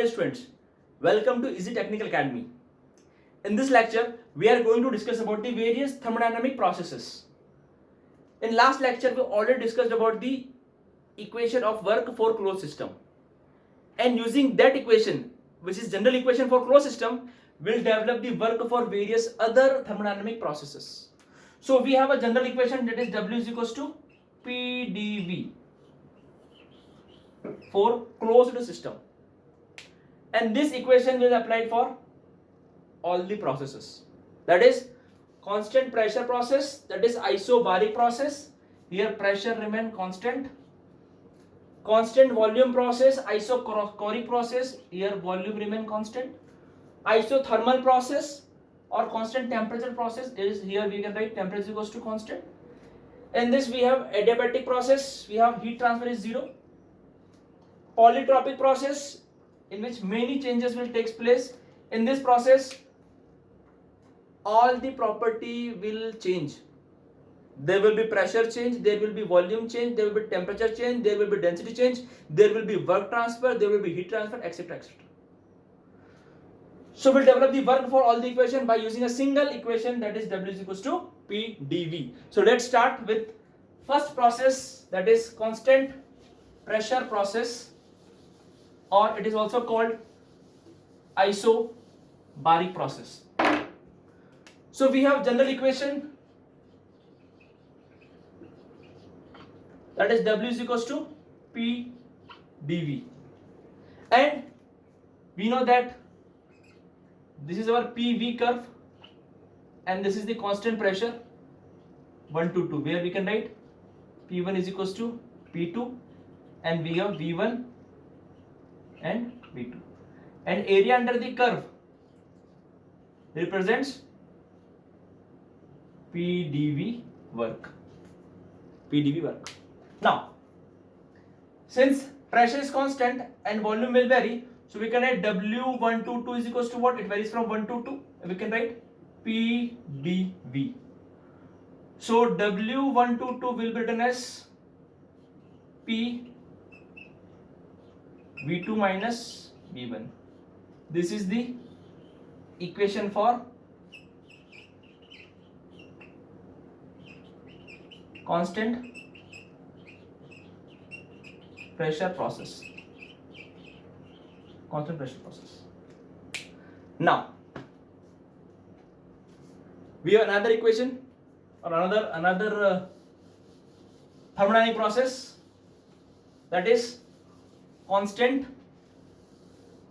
Students, welcome to Easy Technical Academy. In this lecture, we are going to discuss about the various thermodynamic processes. In last lecture, we already discussed about the equation of work for closed system. And using that equation, which is general equation for closed system, we'll develop the work for various other thermodynamic processes. So we have a general equation that is W is equals to PdV for closed system. And this equation will apply for all the processes. That is constant pressure process, that is isobaric process. Here pressure remain constant. Constant volume process, isochoric process. Here volume remain constant. Isothermal process or constant temperature process is here we can write temperature equals to constant. In this we have adiabatic process. We have heat transfer is zero. Polytropic process, in which many changes will take place. In this process, all the property will change. There will be pressure change, there will be volume change, there will be temperature change, there will be density change, there will be work transfer, there will be heat transfer, etc. etc. So we'll develop the work for all the equation by using a single equation, that is W is equals to PdV. So let's start with first process, that is constant pressure process, or it is also called isobaric process. So we have general equation, that is W is equals to PdV, and we know that this is our PV curve and this is the constant pressure 1 to 2, where we can write P1 is equals to P2 and we have V1 and V2, and area under the curve represents PdV work. Now, since pressure is constant and volume will vary, so we can write W1 to 2 is equals to what? It varies from 1 to 2. We can write PdV. So W1 to 2 will be written as P V2 minus V1. This is the equation for constant pressure process. Now we have another equation or another thermodynamic process, that is constant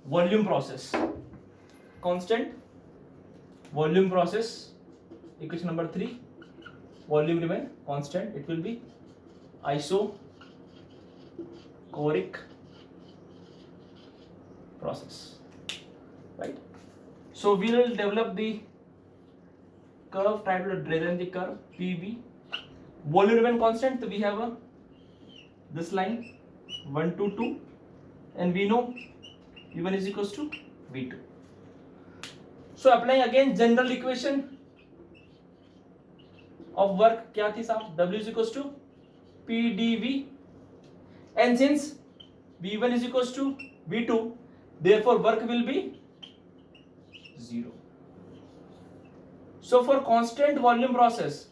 volume process. Constant volume process, equation number 3. Volume remain constant, it will be isochoric process, right? So we will develop the curve, try to draw the curve PV. Volume remain constant, so we have this line 1 to 2, and we know V1 is equals to V2. So applying again general equation of work, क्या थी साहब? W is equals to PdV, and since V1 is equals to V2, therefore work will be 0. So for constant volume process,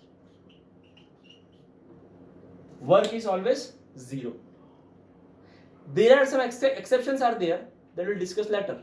work is always 0. There are some exceptions are there that we'll discuss later.